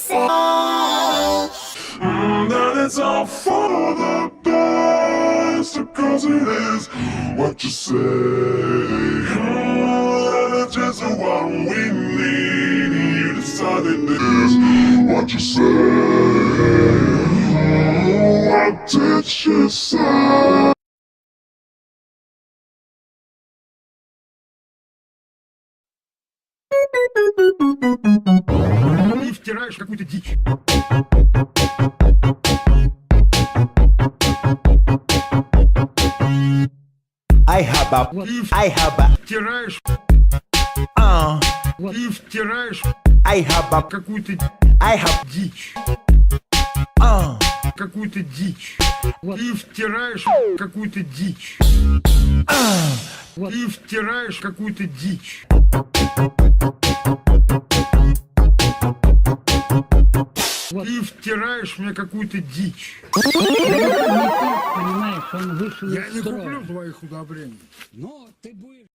say. That it's all for the best, because it is what you say. That it's just what we need. You decided it is what you say. What did you say? И втираешь какую-то дичь. I have a, I have a, Втираешь и втираешь I have a, какую-то I have, дичь. Какую-то дичь. И втираешь какую-то дичь. И втираешь какую-то дичь. И втираешь мне какую-то дичь. Понимаешь, он вышел Я из не строя. куплю твоих удобрений. Но ты будешь...